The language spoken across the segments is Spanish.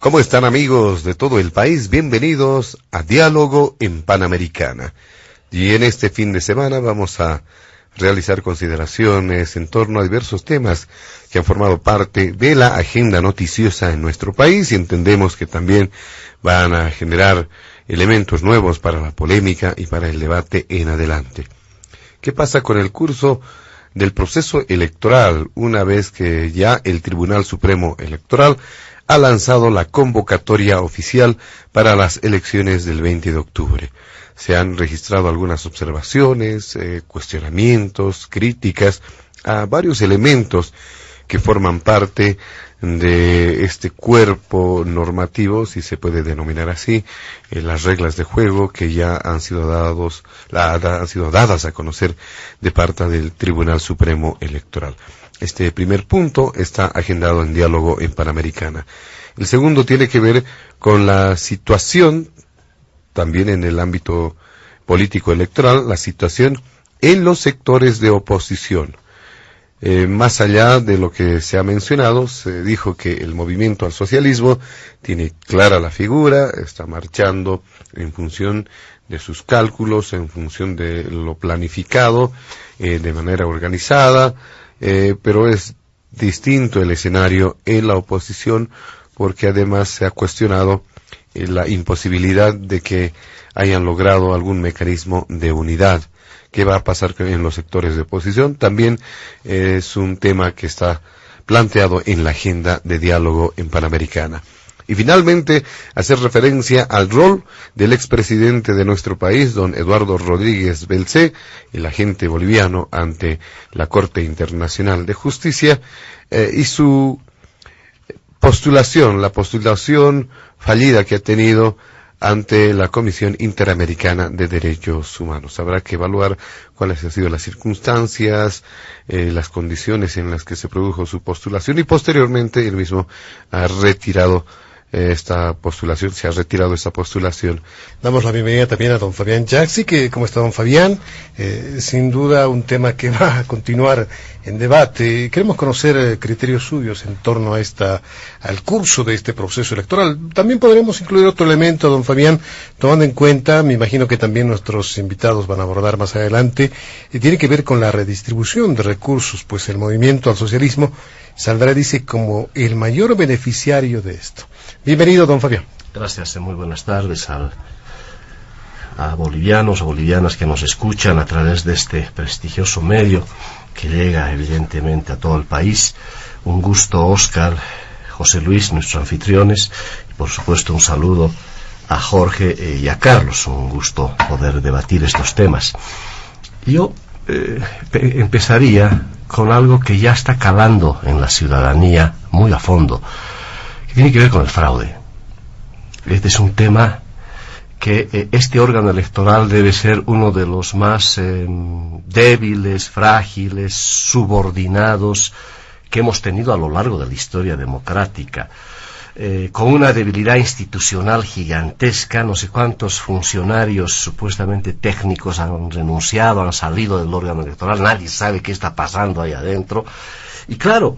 ¿Cómo están, amigos de todo el país? Bienvenidos a Diálogo en Panamericana. Y en este fin de semana vamos a realizar consideraciones en torno a diversos temas que han formado parte de la agenda noticiosa en nuestro país y entendemos que también van a generar elementos nuevos para la polémica y para el debate en adelante. ¿Qué pasa con el curso del proceso electoral una vez que ya el Tribunal Supremo Electoral ha lanzado la convocatoria oficial para las elecciones del 20 de octubre? Se han registrado algunas observaciones, cuestionamientos, críticas a varios elementos que forman parte de este cuerpo normativo, si se puede denominar así, las reglas de juego que ya han sido dadas a conocer de parte del Tribunal Supremo Electoral. Este primer punto está agendado en Diálogo en Panamericana. El segundo tiene que ver con la situación, también en el ámbito político electoral, la situación en los sectores de oposición. Más allá de lo que se ha mencionado, se dijo que el movimiento al socialismo tiene clara la figura, está marchando en función de sus cálculos, en función de lo planificado, de manera organizada, pero es distinto el escenario en la oposición porque además se ha cuestionado la imposibilidad de que hayan logrado algún mecanismo de unidad. ¿Qué va a pasar en los sectores de oposición? También es un tema que está planteado en la agenda de Diálogo en Panamericana. Y finalmente, hacer referencia al rol del expresidente de nuestro país, don Eduardo Rodríguez Belcé, el agente boliviano ante la Corte Internacional de Justicia, y su postulación, la postulación fallida que ha tenido ante la Comisión Interamericana de Derechos Humanos. Habrá que evaluar cuáles han sido las circunstancias, las condiciones en las que se produjo su postulación y posteriormente él mismo ha retirado esta postulación, se ha retirado esta postulación. Damos la bienvenida también a don Fabián Jaxi, que ¿cómo está don Fabián? Sin duda un tema que va a continuar en debate. Queremos conocer criterios suyos en torno a al curso de este proceso electoral. También podremos incluir otro elemento, don Fabián, tomando en cuenta, me imagino que también nuestros invitados van a abordar más adelante, y tiene que ver con la redistribución de recursos, pues el movimiento al socialismo saldrá, dice, como el mayor beneficiario de esto. Bienvenido, don Fabián. Gracias, muy buenas tardes a bolivianos, a bolivianas que nos escuchan a través de este prestigioso medio que llega evidentemente a todo el país. Un gusto, Óscar, José Luis, nuestros anfitriones, y por supuesto un saludo a Jorge y a Carlos. Un gusto poder debatir estos temas. Yo empezaría con algo que ya está calando en la ciudadanía muy a fondo, que tiene que ver con el fraude. Este es un tema que este órgano electoral debe ser uno de los más débiles, frágiles, subordinados que hemos tenido a lo largo de la historia democrática, con una debilidad institucional gigantesca. No sé cuántos funcionarios supuestamente técnicos han renunciado, han salido del órgano electoral, nadie sabe qué está pasando ahí adentro. Y claro,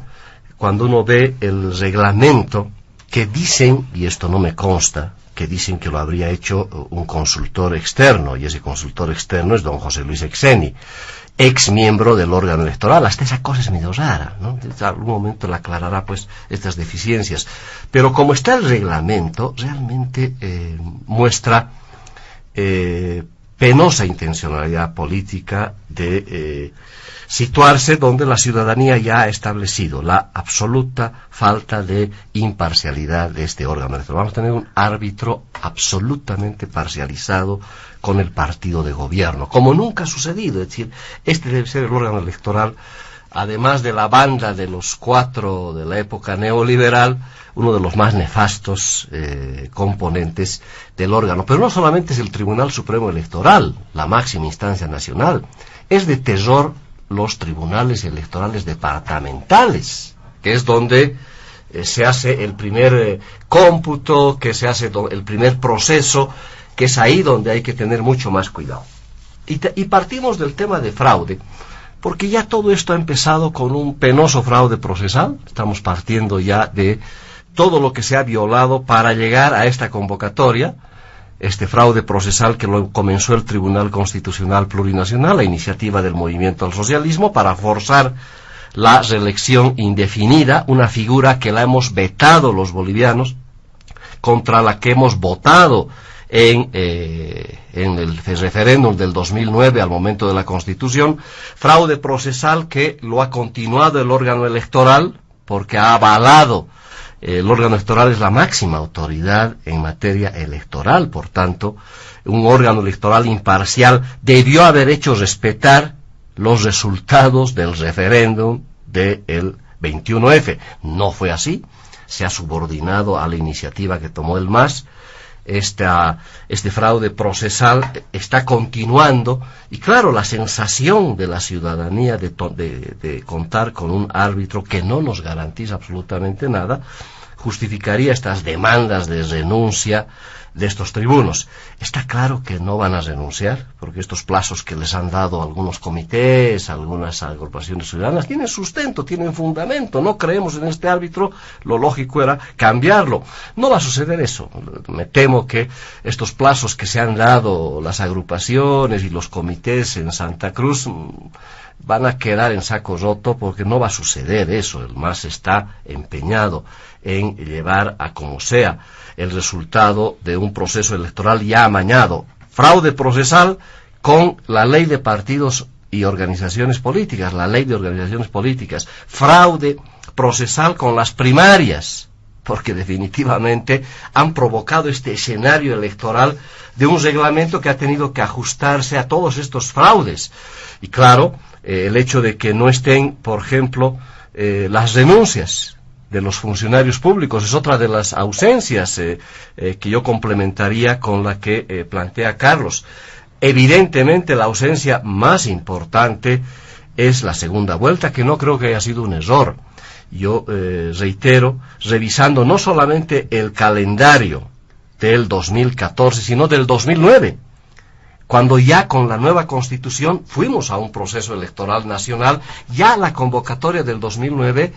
cuando uno ve el reglamento, que dicen, y esto no me consta, que dicen que lo habría hecho un consultor externo, y ese consultor externo es don José Luis Exeni, ex miembro del órgano electoral. Hasta esa cosa es medio rara, ¿no? En algún momento le aclarará pues estas deficiencias. Pero como está el reglamento, realmente muestra penosa intencionalidad política de situarse donde la ciudadanía ya ha establecido la absoluta falta de imparcialidad de este órgano electoral. Vamos a tener un árbitro absolutamente parcializado con el partido de gobierno, como nunca ha sucedido. Es decir, este debe ser el órgano electoral, además de la banda de los cuatro de la época neoliberal, uno de los más nefastos componentes del órgano. Pero no solamente es el Tribunal Supremo Electoral, la máxima instancia nacional, es de terror los tribunales electorales departamentales, que es donde se hace el primer cómputo, que se hace el primer proceso, que es ahí donde hay que tener mucho más cuidado. Y partimos del tema de fraude, porque ya todo esto ha empezado con un penoso fraude procesal. Estamos partiendo ya de todo lo que se ha violado para llegar a esta convocatoria, este fraude procesal que lo comenzó el Tribunal Constitucional Plurinacional, la iniciativa del Movimiento al Socialismo, para forzar la reelección indefinida, una figura que la hemos vetado los bolivianos, contra la que hemos votado en el referéndum del 2009 al momento de la Constitución, fraude procesal que lo ha continuado el órgano electoral, porque ha avalado. El órgano electoral es la máxima autoridad en materia electoral, por tanto, un órgano electoral imparcial debió haber hecho respetar los resultados del referéndum del 21F. No fue así, se ha subordinado a la iniciativa que tomó el MAS. Este fraude procesal está continuando, y claro, la sensación de la ciudadanía de contar con un árbitro que no nos garantiza absolutamente nada justificaría estas demandas de renuncia de estos tribunos. Está claro que no van a renunciar, porque estos plazos que les han dado algunos comités, algunas agrupaciones ciudadanas, tienen sustento, tienen fundamento. No creemos en este árbitro, lo lógico era cambiarlo. No va a suceder eso. Me temo que estos plazos que se han dado las agrupaciones y los comités en Santa Cruz van a quedar en saco roto, porque no va a suceder eso. El MAS está empeñado en llevar a como sea el resultado de un proceso electoral ya amañado. Fraude procesal con la ley de partidos y organizaciones políticas, la ley de organizaciones políticas. Fraude procesal con las primarias, porque definitivamente han provocado este escenario electoral de un reglamento que ha tenido que ajustarse a todos estos fraudes. Y claro, el hecho de que no estén, por ejemplo, las renuncias de los funcionarios públicos es otra de las ausencias que yo complementaría con la que plantea Carlos. Evidentemente la ausencia más importante es la segunda vuelta, que no creo que haya sido un error. Yo reitero, revisando no solamente el calendario del 2014, sino del 2009, cuando ya con la nueva Constitución fuimos a un proceso electoral nacional, ya la convocatoria del 2009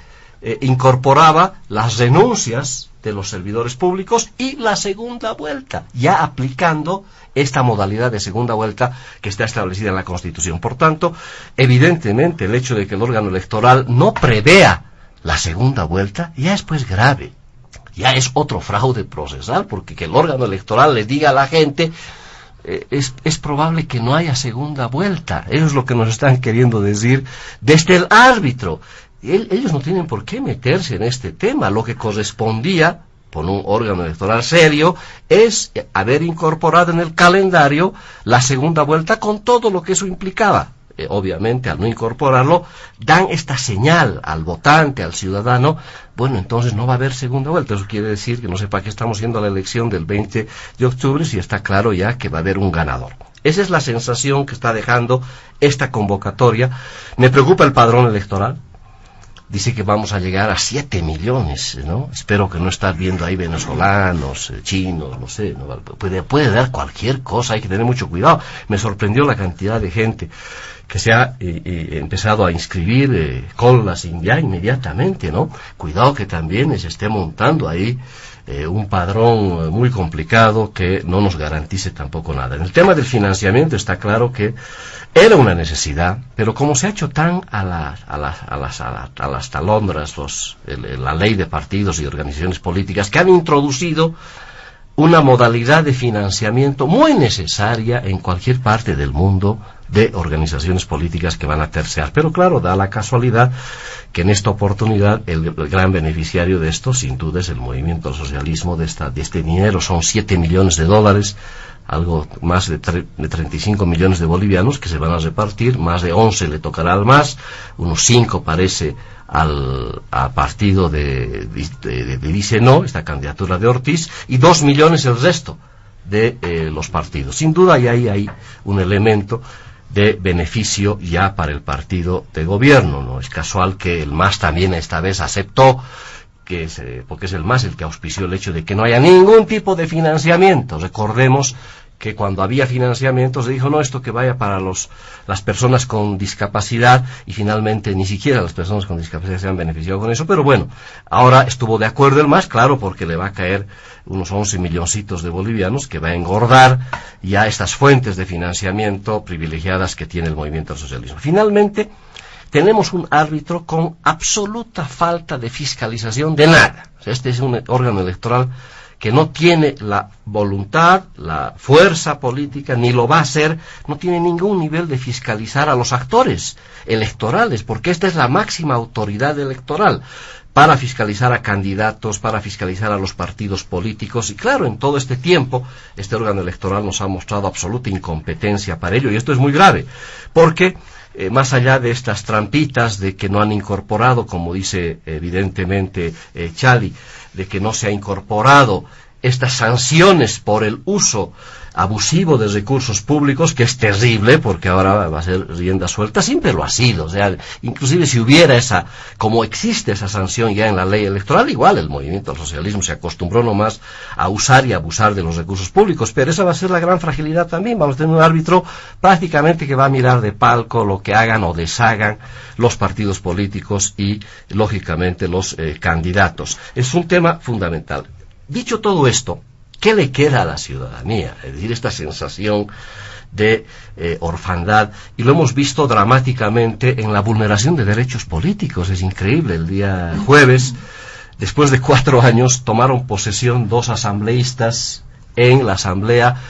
incorporaba las renuncias de los servidores públicos y la segunda vuelta, ya aplicando esta modalidad de segunda vuelta que está establecida en la Constitución. Por tanto, evidentemente el hecho de que el órgano electoral no prevea la segunda vuelta ya es pues grave, ya es otro fraude procesal, porque que el órgano electoral le diga a la gente es probable que no haya segunda vuelta. Eso es lo que nos están queriendo decir desde el árbitro. Ellos no tienen por qué meterse en este tema. Lo que correspondía, por un órgano electoral serio, es haber incorporado en el calendario la segunda vuelta con todo lo que eso implicaba. Obviamente, al no incorporarlo, dan esta señal al votante, al ciudadano: bueno, entonces no va a haber segunda vuelta. Eso quiere decir que no sé para qué estamos haciendo la elección del 20 de octubre si está claro ya que va a haber un ganador. Esa es la sensación que está dejando esta convocatoria. Me preocupa el padrón electoral. Dice que vamos a llegar a 7 millones, ¿no? Espero que no estar viendo ahí venezolanos, chinos, no sé, ¿no? Puede dar cualquier cosa, hay que tener mucho cuidado. Me sorprendió la cantidad de gente que se ha empezado a inscribir colas ya inmediatamente, ¿no? Cuidado que también se esté montando ahí un padrón muy complicado que no nos garantice tampoco nada. En el tema del financiamiento está claro que era una necesidad, pero como se ha hecho tan a las talondras la ley de partidos y organizaciones políticas, que han introducido una modalidad de financiamiento muy necesaria en cualquier parte del mundo de organizaciones políticas que van a terciar. Pero claro, da la casualidad que en esta oportunidad el gran beneficiario de esto sin duda es el movimiento al socialismo de este dinero. Son 7 millones de dólares, algo más de 35 millones de bolivianos que se van a repartir, más de 11 le tocará al MAS, unos 5 parece al partido dice no, esta candidatura de Ortiz, y 2 millones el resto de los partidos. Sin duda hay ahí un elemento de beneficio ya para el partido de gobierno. No es casual que el MAS también esta vez aceptó, porque es el MAS el que auspició el hecho de que no haya ningún tipo de financiamiento. Recordemos que cuando había financiamiento se dijo, no, esto que vaya para las personas con discapacidad, y finalmente ni siquiera las personas con discapacidad se han beneficiado con eso, pero bueno, ahora estuvo de acuerdo el MAS, claro, porque le va a caer unos 11 milloncitos de bolivianos, que va a engordar ya estas fuentes de financiamiento privilegiadas que tiene el movimiento al socialismo. Finalmente, tenemos un árbitro con absoluta falta de fiscalización de nada. O sea, este es un órgano electoral que no tiene la voluntad, la fuerza política, ni lo va a hacer, no tiene ningún nivel de fiscalizar a los actores electorales, porque esta es la máxima autoridad electoral para fiscalizar a candidatos, para fiscalizar a los partidos políticos, y claro, en todo este tiempo, este órgano electoral nos ha mostrado absoluta incompetencia para ello, y esto es muy grave, porque más allá de estas trampitas de que no han incorporado, como dice evidentemente Chali, de que no se ha incorporado estas sanciones por el uso abusivo de recursos públicos, que es terrible, porque ahora va a ser rienda suelta, siempre lo ha sido, o sea, inclusive si hubiera esa, como existe esa sanción ya en la ley electoral, igual el movimiento al socialismo se acostumbró nomás a usar y abusar de los recursos públicos, pero esa va a ser la gran fragilidad también. Vamos a tener un árbitro prácticamente que va a mirar de palco lo que hagan o deshagan los partidos políticos y, lógicamente, los candidatos. Es un tema fundamental. Dicho todo esto, ¿qué le queda a la ciudadanía? Es decir, esta sensación de orfandad, y lo hemos visto dramáticamente en la vulneración de derechos políticos. Es increíble, el día jueves, después de 4 años, tomaron posesión 2 asambleístas en la asamblea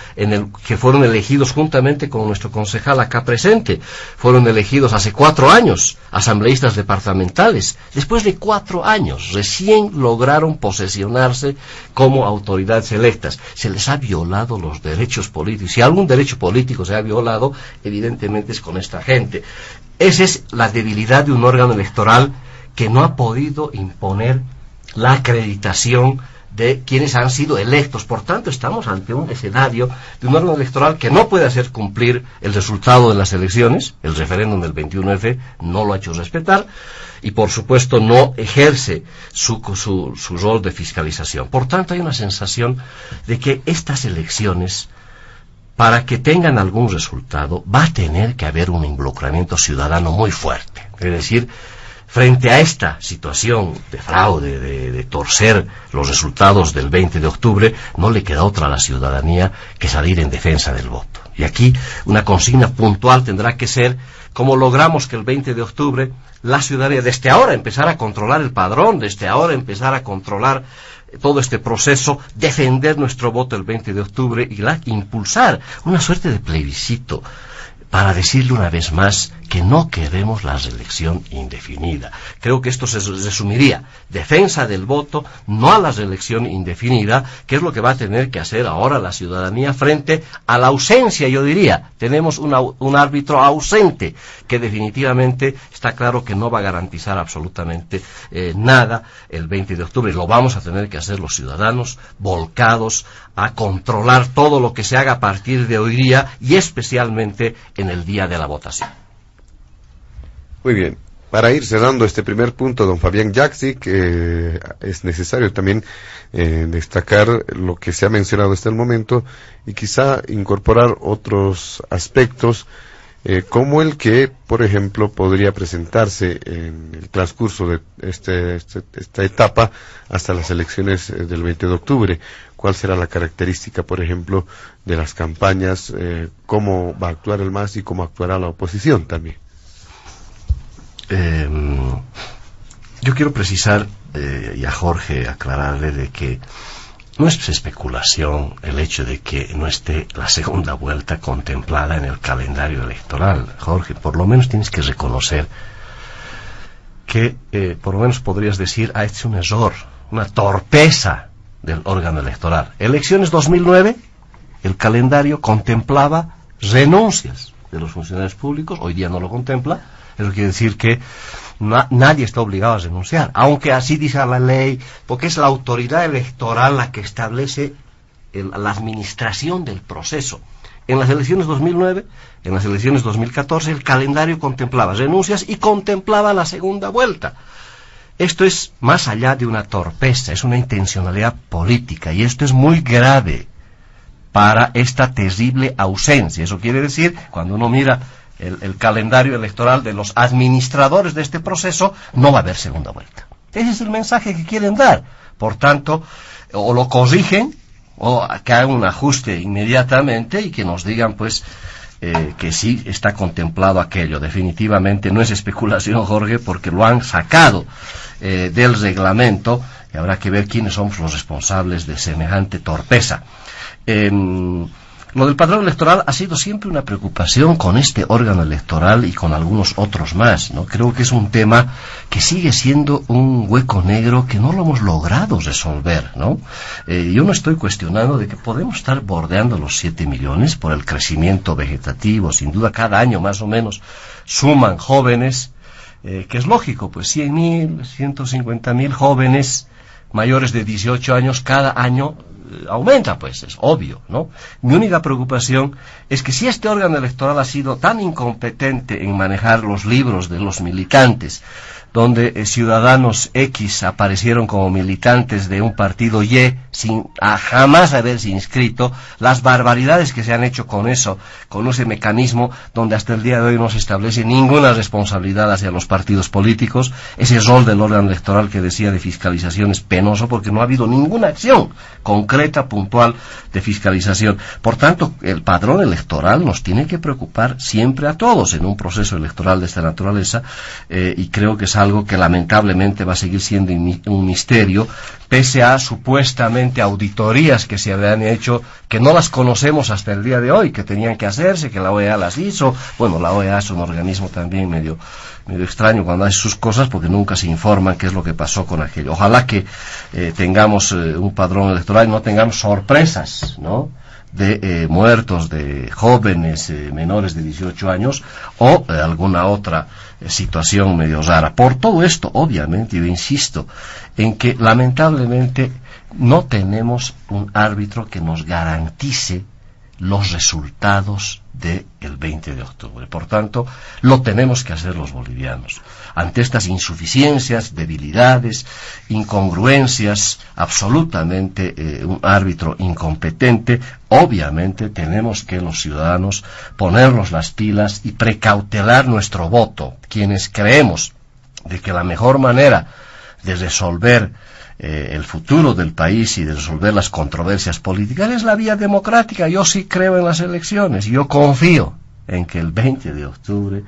que fueron elegidos juntamente con nuestro concejal acá presente. Fueron elegidos hace 4 años, asambleístas departamentales. Después de 4 años, recién lograron posesionarse como autoridades electas. Se les ha violado los derechos políticos. Si algún derecho político se ha violado, evidentemente es con esta gente. Esa es la debilidad de un órgano electoral que no ha podido imponer la acreditación de quienes han sido electos. Por tanto, estamos ante un escenario de un órgano electoral que no puede hacer cumplir el resultado de las elecciones. El referéndum del 21F no lo ha hecho respetar, y por supuesto no ejerce su rol de fiscalización. Por tanto, hay una sensación de que estas elecciones, para que tengan algún resultado, va a tener que haber un involucramiento ciudadano muy fuerte. Es decir, frente a esta situación de fraude, de torcer los resultados del 20 de octubre, no le queda otra a la ciudadanía que salir en defensa del voto. Y aquí una consigna puntual tendrá que ser cómo logramos que el 20 de octubre la ciudadanía, desde ahora, empezar a controlar el padrón, desde ahora empezar a controlar todo este proceso, defender nuestro voto el 20 de octubre y impulsar una suerte de plebiscito para decirle una vez más que no queremos la reelección indefinida. Creo que esto se resumiría: defensa del voto, no a la reelección indefinida, que es lo que va a tener que hacer ahora la ciudadanía frente a la ausencia, yo diría. Tenemos un árbitro ausente, que definitivamente está claro que no va a garantizar absolutamente nada el 20 de octubre. Lo vamos a tener que hacer los ciudadanos, volcados a controlar todo lo que se haga a partir de hoy día, y especialmente en el día de la votación. Muy bien. Para ir cerrando este primer punto, don Fabián Jaksic, es necesario también destacar lo que se ha mencionado hasta el momento y quizá incorporar otros aspectos, como el que, por ejemplo, podría presentarse en el transcurso de esta etapa hasta las elecciones del 20 de octubre. ¿Cuál será la característica, por ejemplo, de las campañas? ¿Cómo va a actuar el MAS y cómo actuará la oposición también? Yo quiero precisar y a Jorge aclararle de que no es especulación el hecho de que no esté la segunda vuelta contemplada en el calendario electoral. Jorge, por lo menos tienes que reconocer que, por lo menos podrías decir, ha hecho un error, una torpeza del órgano electoral. Elecciones 2009, el calendario contemplaba renuncias de los funcionarios públicos, hoy día no lo contempla. Eso quiere decir que nadie está obligado a renunciar, aunque así dice la ley, porque es la autoridad electoral la que establece la administración del proceso. En las elecciones 2009, en las elecciones 2014, el calendario contemplaba renuncias y contemplaba la segunda vuelta. Esto es más allá de una torpeza, es una intencionalidad política, y esto es muy grave. para esta terrible ausencia. Eso quiere decir, cuando uno mira el calendario electoral de los administradores de este proceso, no va a haber segunda vuelta. Ese es el mensaje que quieren dar. Por tanto, o lo corrigen, o que hagan un ajuste inmediatamente y que nos digan, pues, que sí está contemplado aquello. Definitivamente no es especulación, Jorge, porque lo han sacado del reglamento, y habrá que ver quiénes somos los responsables de semejante torpeza. Lo del padrón electoral ha sido siempre una preocupación con este órgano electoral y con algunos otros más, ¿no? Creo que es un tema que sigue siendo un hueco negro que no lo hemos logrado resolver, ¿no? Yo no estoy cuestionando de que podemos estar bordeando los 7 millones por el crecimiento vegetativo. Sin duda, cada año más o menos suman jóvenes, que es lógico, pues 100.000, 150.000 jóvenes mayores de 18 años cada año aumenta, pues es obvio, ¿no? Mi única preocupación es que si este órgano electoral ha sido tan incompetente en manejar los libros de los militantes, donde ciudadanos X aparecieron como militantes de un partido Y sin jamás haberse inscrito, las barbaridades que se han hecho con eso, con ese mecanismo donde hasta el día de hoy no se establece ninguna responsabilidad hacia los partidos políticos, ese rol del órgano electoral que decía de fiscalización es penoso porque no ha habido ninguna acción concreta, puntual de fiscalización. Por tanto, el padrón electoral nos tiene que preocupar siempre a todos en un proceso electoral de esta naturaleza, y creo que es algo que lamentablemente va a seguir siendo un misterio, pese a supuestamente auditorías que se habían hecho, que no las conocemos hasta el día de hoy, que tenían que hacerse, que la OEA las hizo. Bueno, la OEA es un organismo también medio extraño cuando hace sus cosas, porque nunca se informan qué es lo que pasó con aquello. Ojalá que tengamos un padrón electoral y no tengamos sorpresas, ¿no?, de muertos, de jóvenes menores de 18 años o alguna otra situación medio rara. Por todo esto, obviamente, yo insisto en que lamentablemente no tenemos un árbitro que nos garantice los resultados del 20 de octubre. Por tanto, lo tenemos que hacer los bolivianos. Ante estas insuficiencias, debilidades, incongruencias, absolutamente un árbitro incompetente, obviamente tenemos que los ciudadanos ponernos las pilas y precautelar nuestro voto. Quienes creemos de que la mejor manera de resolver el futuro del país y de resolver las controversias políticas es la vía democrática. Yo sí creo en las elecciones, yo confío en que el 20 de octubre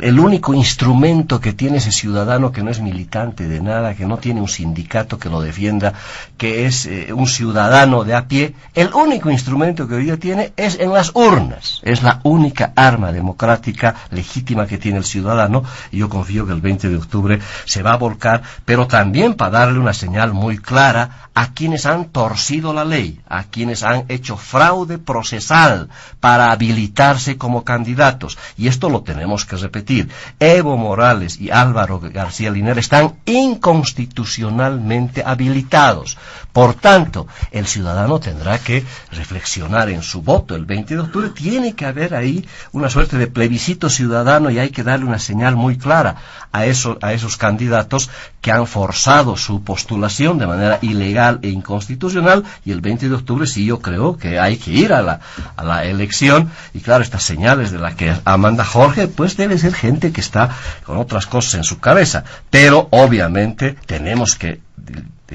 el único instrumento que tiene ese ciudadano que no es militante de nada, que no tiene un sindicato que lo defienda, que es un ciudadano de a pie, el único instrumento que hoy día tiene es en las urnas. Es la única arma democrática legítima que tiene el ciudadano, y yo confío que el 20 de octubre se va a volcar, pero también para darle una señal muy clara a quienes han torcido la ley, a quienes han hecho fraude procesal para habilitarse como candidatos. Y esto lo tenemos que repetir. Evo Morales y Álvaro García Linera están inconstitucionalmente habilitados. Por tanto, el ciudadano tendrá que reflexionar en su voto el 20 de octubre. Tiene que haber ahí una suerte de plebiscito ciudadano y hay que darle una señal muy clara a esos candidatos que han forzado su postulación de manera ilegal e inconstitucional. Y el 20 de octubre sí, yo creo que hay que ir a la elección. Y claro, estas señales de las que manda Jorge, pues debe ser gente que está con otras cosas en su cabeza. Pero obviamente tenemos que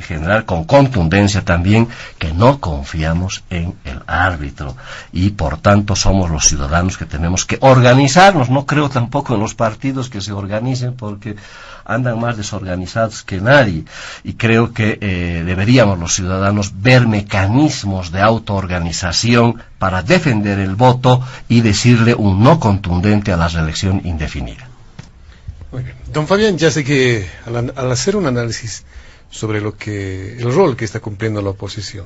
generar con contundencia también que no confiamos en el árbitro, y por tanto somos los ciudadanos que tenemos que organizarnos. No creo tampoco en los partidos que se organicen, porque andan más desorganizados que nadie, y creo que deberíamos los ciudadanos ver mecanismos de autoorganización para defender el voto y decirle un no contundente a la reelección indefinida. Muy bien. Don Fabián, ya sé que al hacer un análisis sobre el rol que está cumpliendo la oposición,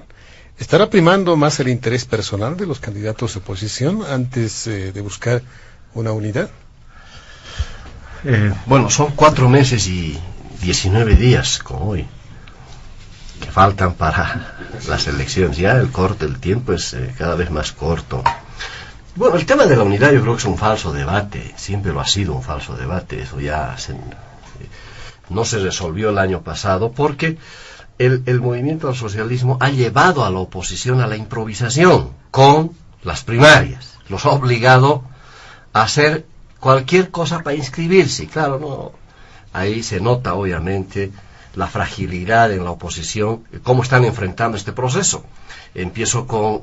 ¿estará primando más el interés personal de los candidatos de oposición antes de buscar una unidad? Bueno, son 4 meses y 19 días, como hoy, que faltan para las elecciones. Ya el tiempo es cada vez más corto. Bueno, el tema de la unidad yo creo que es un falso debate, siempre lo ha sido un falso debate. Eso ya no se resolvió el año pasado, porque el movimiento al socialismo ha llevado a la oposición a la improvisación. con las primarias. Los ha obligado a hacer cualquier cosa para inscribirse. Y claro, no, ahí se nota obviamente la fragilidad en la oposición, cómo están enfrentando este proceso. Empiezo con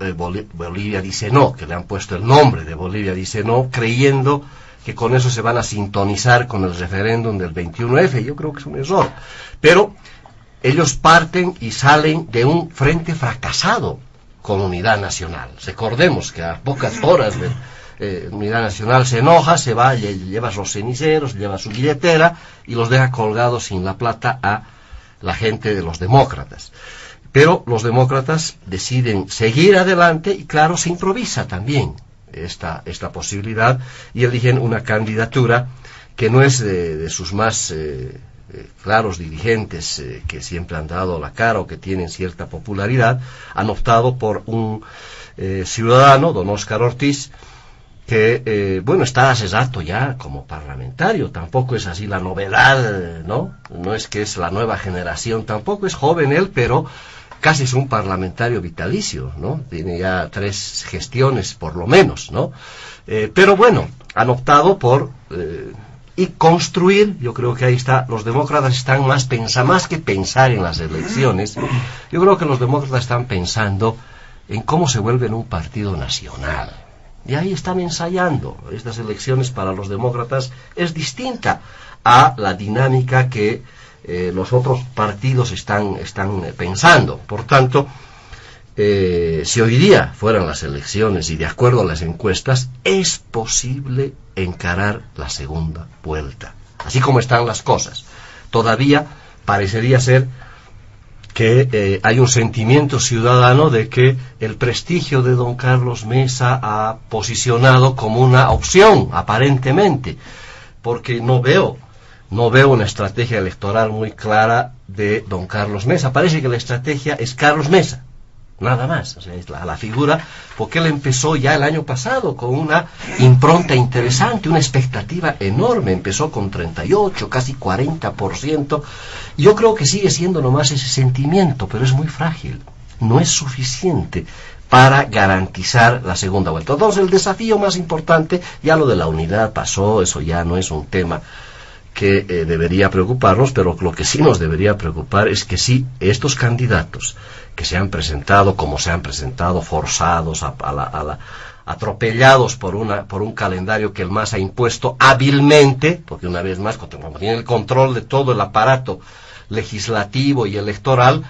Bolivia dice no, que le han puesto el nombre de Bolivia dice no, creyendo que con eso se van a sintonizar con el referéndum del 21F. Yo creo que es un error. Pero ellos parten y salen de un frente fracasado con Unidad Nacional. Recordemos que a pocas horas de Unidad Nacional se enoja, se va, lleva los ceniceros, lleva su billetera y los deja colgados sin la plata a la gente de los demócratas. Pero los demócratas deciden seguir adelante y claro, se improvisa también esta posibilidad y eligen una candidatura que no es de sus más claros dirigentes que siempre han dado la cara o que tienen cierta popularidad. Han optado por un ciudadano, don Óscar Ortiz, que, está hace rato ya como parlamentario, tampoco es así la novedad, ¿no? No es que es la nueva generación, tampoco es joven él, pero casi es un parlamentario vitalicio, ¿no? Tiene ya 3 gestiones por lo menos, ¿no? Pero bueno, han optado por y construir, yo creo que ahí está, los demócratas están más que pensar en las elecciones, yo creo que los demócratas están pensando en cómo se vuelven un partido nacional. Y ahí están ensayando. Estas elecciones para los demócratas es distinta a la dinámica que los otros partidos están pensando. Por tanto, si hoy día fueran las elecciones y de acuerdo a las encuestas, es posible encarar la segunda vuelta. Así como están las cosas. Todavía parecería ser que hay un sentimiento ciudadano de que el prestigio de don Carlos Mesa ha posicionado como una opción, aparentemente, porque no veo una estrategia electoral muy clara de don Carlos Mesa. Parece que la estrategia es Carlos Mesa, nada más. O sea, es la figura, porque él empezó ya el año pasado con una impronta interesante, una expectativa enorme. Empezó con 38, casi 40%. Yo creo que sigue siendo nomás ese sentimiento, pero es muy frágil. No es suficiente para garantizar la segunda vuelta. Entonces, el desafío más importante, ya lo de la unidad pasó, eso ya no es un tema que debería preocuparnos, pero lo que sí nos debería preocupar es que si estos candidatos que se han presentado, como se han presentado, forzados, atropellados por un calendario que el MAS ha impuesto hábilmente, porque una vez más, como tiene el control de todo el aparato legislativo y electoral,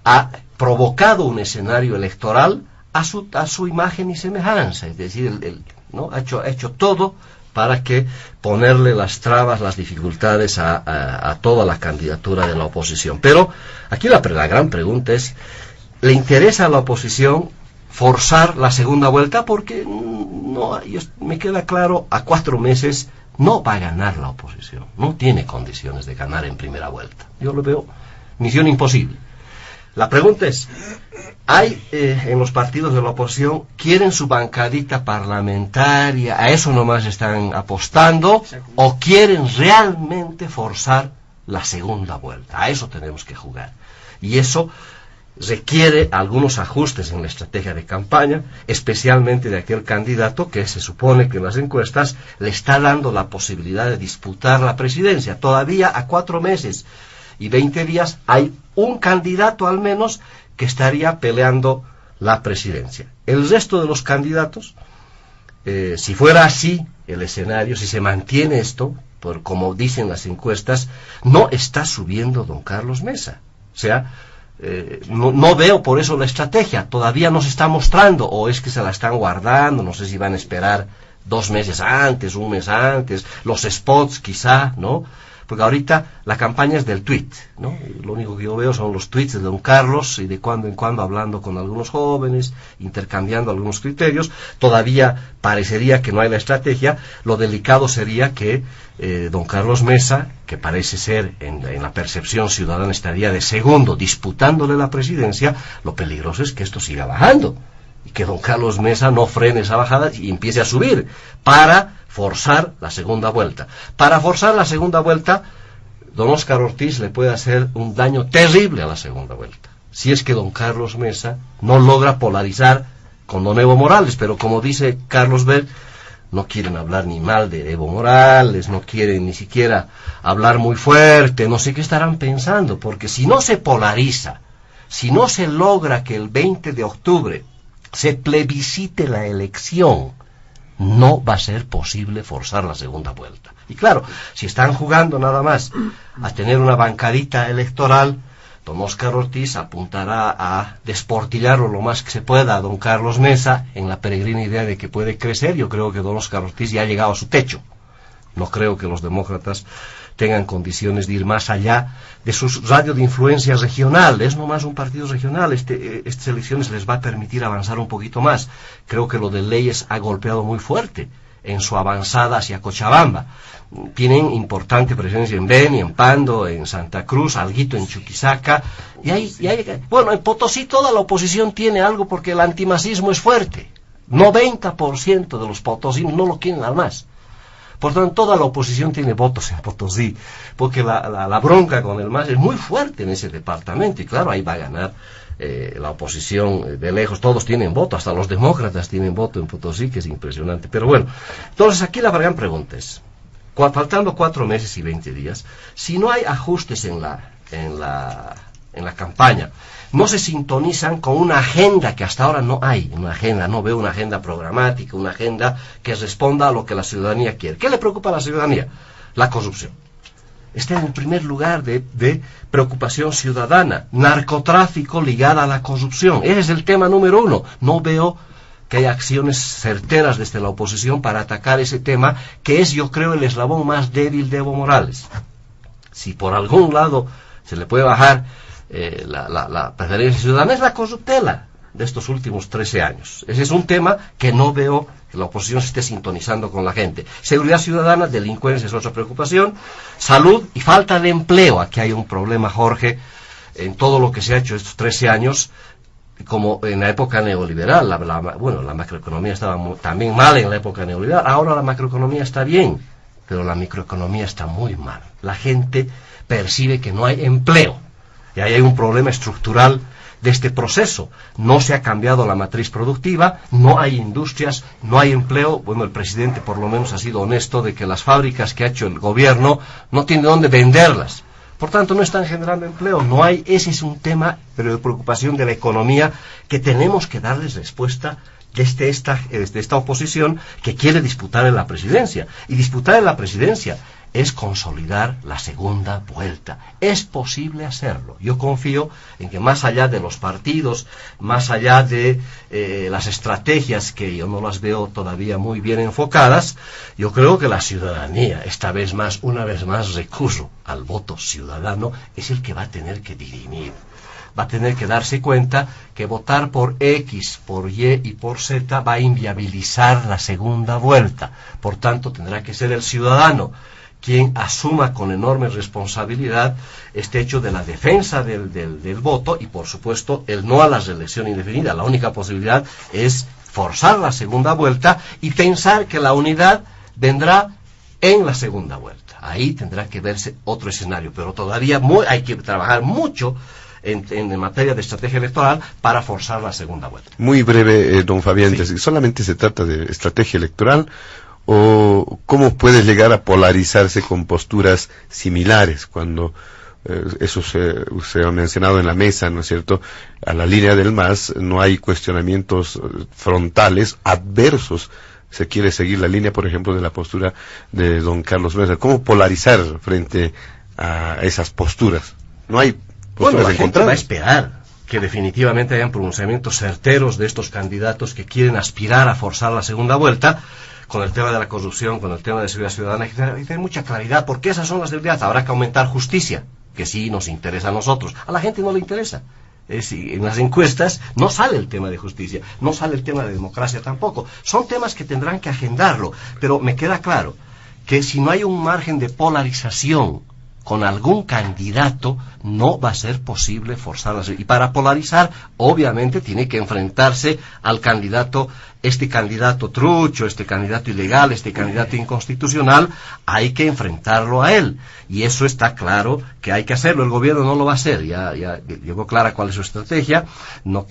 ha provocado un escenario electoral a su imagen y semejanza, es decir, ¿no? ha hecho todo para que ponerle las trabas, las dificultades a toda la candidatura de la oposición. Pero aquí la gran pregunta es, ¿le interesa a la oposición forzar la segunda vuelta? Porque me queda claro, a 4 meses no va a ganar la oposición, no tiene condiciones de ganar en primera vuelta. Yo lo veo misión imposible. La pregunta es, ¿hay en los partidos de la oposición, quieren su bancadita parlamentaria, a eso nomás están apostando, o quieren realmente forzar la segunda vuelta? A eso tenemos que jugar. Y eso requiere algunos ajustes en la estrategia de campaña, especialmente de aquel candidato que se supone que en las encuestas le está dando la posibilidad de disputar la presidencia. Todavía a 4 meses y 20 días hay un candidato al menos que estaría peleando la presidencia. El resto de los candidatos, si fuera así el escenario, si se mantiene esto, como dicen las encuestas, no está subiendo don Carlos Mesa. O sea, no veo por eso la estrategia, todavía no se está mostrando, o es que se la están guardando, no sé si van a esperar 2 meses antes, 1 mes antes, los spots quizá, ¿no? Porque ahorita la campaña es del tweet, ¿no? Lo único que yo veo son los tweets de don Carlos y de cuando en cuando hablando con algunos jóvenes, intercambiando algunos criterios. Todavía parecería que no hay la estrategia. Lo delicado sería que don Carlos Mesa, que parece ser en la percepción ciudadana estaría de segundo disputándole la presidencia, lo peligroso es que esto siga bajando y que don Carlos Mesa no frene esa bajada y empiece a subir para forzar la segunda vuelta. Para forzar la segunda vuelta, don Óscar Ortiz le puede hacer un daño terrible a la segunda vuelta, si es que don Carlos Mesa no logra polarizar con don Evo Morales, pero como dice Carlos Berg, no quieren hablar ni mal de Evo Morales, no quieren ni siquiera hablar muy fuerte, no sé qué estarán pensando, porque si no se polariza, si no se logra que el 20 de octubre se plebiscite la elección, no va a ser posible forzar la segunda vuelta. Y claro, si están jugando nada más a tener una bancadita electoral, don Óscar Ortiz apuntará a desportillarlo lo más que se pueda a don Carlos Mesa en la peregrina idea de que puede crecer. Yo creo que don Óscar Ortiz ya ha llegado a su techo. No creo que los demócratas tengan condiciones de ir más allá de su radio de influencia regional. Es nomás un partido regional. Estas elecciones les va a permitir avanzar un poquito más. Creo que lo de Leyes ha golpeado muy fuerte en su avanzada hacia Cochabamba. Tienen importante presencia en Beni, en Pando, en Santa Cruz, alguito en Chuquisaca, bueno, en Potosí toda la oposición tiene algo porque el antimacismo es fuerte. 90% de los potosinos no lo quieren al MAS. Por tanto, toda la oposición tiene votos en Potosí, porque la bronca con el MAS es muy fuerte en ese departamento, y claro, ahí va a ganar la oposición de lejos. Todos tienen voto, hasta los demócratas tienen voto en Potosí, que es impresionante. Pero bueno, entonces aquí la gran pregunta es, faltando 4 meses y 20 días, si no hay ajustes en la campaña, no se sintonizan con una agenda que hasta ahora no hay, no veo una agenda programática, una agenda que responda a lo que la ciudadanía quiere. ¿Qué le preocupa a la ciudadanía? La corrupción. Está en el primer lugar de preocupación ciudadana. Narcotráfico ligada a la corrupción. Ese es el tema número 1. No veo que haya acciones certeras desde la oposición para atacar ese tema, que es, yo creo, el eslabón más débil de Evo Morales. Si por algún lado se le puede bajar la preferencia ciudadana, es la corruptela de estos últimos 13 años. Ese es un tema que no veo que la oposición se esté sintonizando con la gente. Seguridad ciudadana, delincuencia es otra preocupación, salud y falta de empleo. Aquí hay un problema, Jorge, en todo lo que se ha hecho estos 13 años, como en la época neoliberal. La macroeconomía estaba también mal en la época neoliberal, ahora la macroeconomía está bien, pero la microeconomía está muy mal. La gente percibe que no hay empleo, y ahí hay un problema estructural de este proceso. No se ha cambiado la matriz productiva, no hay industrias, no hay empleo. Bueno, el presidente por lo menos ha sido honesto de que las fábricas que ha hecho el gobierno no tiene dónde venderlas. Por tanto, no están generando empleo, no hay. Ese es un tema, pero de preocupación de la economía, que tenemos que darles respuesta desde esta oposición que quiere disputar en la presidencia. Y disputar en la presidencia es consolidar la segunda vuelta. Es posible hacerlo. Yo confío en que más allá de los partidos, más allá de las estrategias que yo no las veo todavía muy bien enfocadas, yo creo que la ciudadanía, una vez más recurso al voto ciudadano, es el que va a tener que dirimir. Va a tener que darse cuenta que votar por X, por Y y por Z va a inviabilizar la segunda vuelta. Por tanto, tendrá que ser el ciudadano quien asuma con enorme responsabilidad este hecho de la defensa del voto y, por supuesto, el no a la reelección indefinida. La única posibilidad es forzar la segunda vuelta y pensar que la unidad vendrá en la segunda vuelta. Ahí tendrá que verse otro escenario, pero todavía hay que trabajar mucho en materia de estrategia electoral para forzar la segunda vuelta. Muy breve, don Fabián, Sí. ¿solamente se trata de estrategia electoral o cómo puede llegar a polarizarse con posturas similares cuando eso se ha mencionado en la mesa, ¿no es cierto? A la línea del MAS no hay cuestionamientos frontales, adversos. Se quiere seguir la línea, por ejemplo, de la postura de don Carlos Mesa. ¿Cómo polarizar frente a esas posturas? No hay posturas la gente va a encontradas. esperar que definitivamente hayan pronunciamientos certeros de estos candidatos que quieren aspirar a forzar la segunda vuelta. Con el tema de la corrupción, con el tema de seguridad ciudadana, hay que tener mucha claridad, porque esas son las debilidades. Habrá que aumentar justicia, que sí nos interesa a nosotros. A la gente no le interesa. En las encuestas no sale el tema de justicia, no sale el tema de democracia tampoco. Son temas que tendrán que agendarlo, pero me queda claro que si no hay un margen de polarización con algún candidato no va a ser posible forzarlas. Y para polarizar, obviamente tiene que enfrentarse al candidato, este candidato trucho, este candidato ilegal, este candidato inconstitucional, hay que enfrentarlo a él. Y eso está claro que hay que hacerlo. El gobierno no lo va a hacer, ya llegó clara cuál es su estrategia, no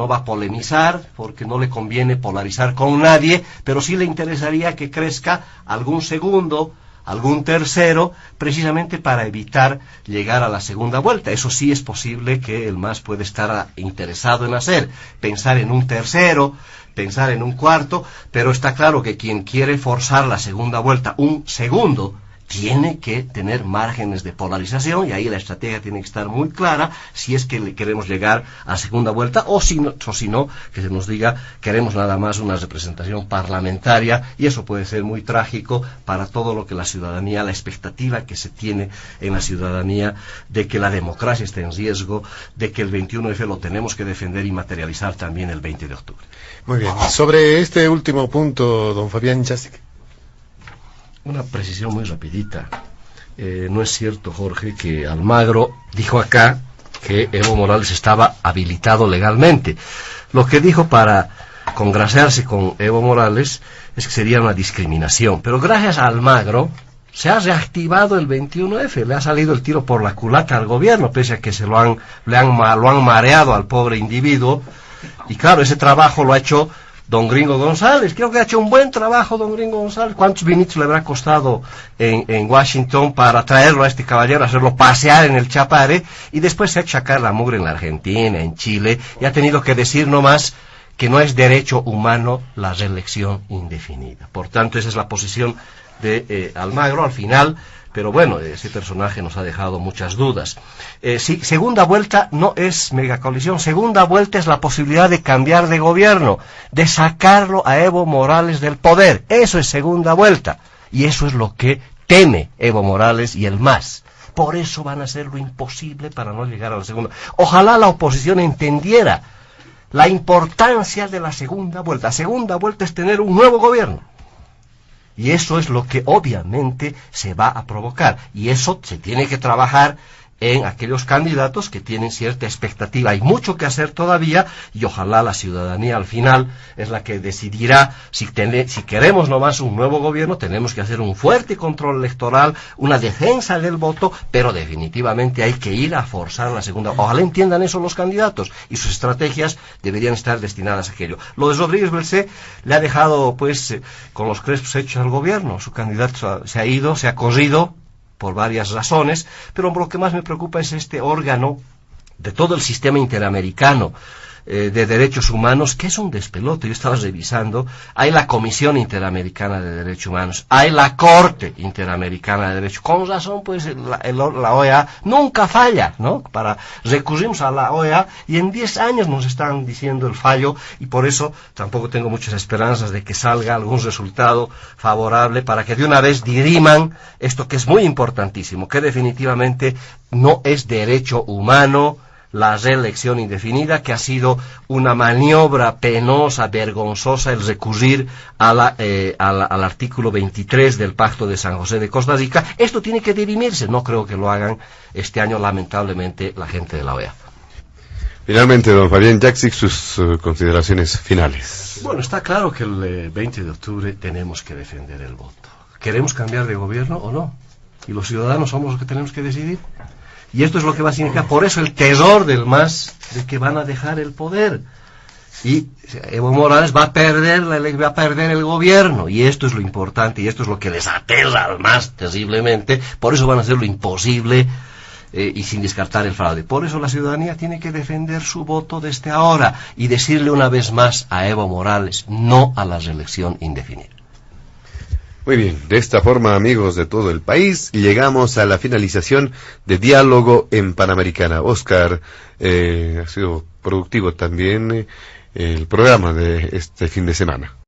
va a polemizar, porque no le conviene polarizar con nadie, pero sí le interesaría que crezca algún segundo, algún tercero, precisamente para evitar llegar a la segunda vuelta. Eso sí es posible que el MAS puede estar interesado en hacer, pensar en un tercero, pensar en un cuarto, pero está claro que quien quiere forzar la segunda vuelta, un segundo, tiene que tener márgenes de polarización, y ahí la estrategia tiene que estar muy clara si es que le queremos llegar a segunda vuelta, o si no, que se nos diga queremos nada más una representación parlamentaria, y eso puede ser muy trágico para todo lo que la ciudadanía, la expectativa que se tiene en la ciudadanía de que la democracia está en riesgo, de que el 21F lo tenemos que defender y materializar también el 20 de octubre. Muy bien. Sobre este último punto, don Fabián Jácek. Una precisión muy rapidita. No es cierto, Jorge, que Almagro dijo acá que Evo Morales estaba habilitado legalmente. Lo que dijo para congraciarse con Evo Morales es que sería una discriminación. Pero gracias a Almagro se ha reactivado el 21F, le ha salido el tiro por la culata al gobierno, pese a que lo han mareado al pobre individuo. Y claro, ese trabajo lo ha hecho don Gringo González. Creo que ha hecho un buen trabajo don Gringo González. ¿Cuántos vinitos le habrá costado en Washington para traerlo a este caballero, hacerlo pasear en el Chapare? Y después se ha hecho sacar la mugre en la Argentina, en Chile, y ha tenido que decir nomás que no es derecho humano la reelección indefinida. Por tanto, esa es la posición de Almagro al final. Pero bueno, ese personaje nos ha dejado muchas dudas. Sí, segunda vuelta no es megacoalición, segunda vuelta es la posibilidad de cambiar de gobierno, de sacarlo a Evo Morales del poder. Eso es segunda vuelta. Y eso es lo que teme Evo Morales y el MAS. Por eso van a hacer lo imposible para no llegar a la segunda. Ojalá la oposición entendiera la importancia de la segunda vuelta. La segunda vuelta es tener un nuevo gobierno. Y eso es lo que obviamente se va a provocar. Y eso se tiene que trabajar en aquellos candidatos que tienen cierta expectativa. Hay mucho que hacer todavía, y ojalá la ciudadanía al final es la que decidirá si queremos nomás un nuevo gobierno. Tenemos que hacer un fuerte control electoral, una defensa del voto, pero definitivamente hay que ir a forzar la segunda. Ojalá entiendan eso los candidatos, y sus estrategias deberían estar destinadas a aquello. Lo de Rodríguez Belcé le ha dejado con los crespos hechos al gobierno. Su candidato se ha ido, se ha corrido por varias razones, pero lo que más me preocupa es este órgano de todo el sistema interamericano de derechos humanos, que es un despelote. Yo estaba revisando, hay la Comisión Interamericana de Derechos Humanos, hay la Corte Interamericana de Derechos, con razón pues la OEA nunca falla, ¿no? Recurrimos a la OEA y en 10 años nos están diciendo el fallo, y por eso tampoco tengo muchas esperanzas de que salga algún resultado favorable para que de una vez diriman esto que es muy importantísimo, que definitivamente no es derecho humano la reelección indefinida, que ha sido una maniobra penosa, vergonzosa, el recurrir al artículo 23 del Pacto de San José de Costa Rica. Esto tiene que dirimirse. No creo que lo hagan este año, lamentablemente, la gente de la OEA. Finalmente, don Fabián Jácek, sus consideraciones finales. Bueno, está claro que el 20 de octubre tenemos que defender el voto. ¿Queremos cambiar de gobierno o no? Y los ciudadanos somos los que tenemos que decidir. Y esto es lo que va a significar, por eso el terror del MAS de que van a dejar el poder. Y Evo Morales va a perder el gobierno, y esto es lo importante, y esto es lo que les aterra al MAS terriblemente. Por eso van a hacer lo imposible y sin descartar el fraude. Por eso la ciudadanía tiene que defender su voto desde ahora y decirle una vez más a Evo Morales no a la reelección indefinida. Muy bien, de esta forma, amigos de todo el país, llegamos a la finalización de Diálogo en Panamericana. Oscar, ha sido productivo también el programa de este fin de semana.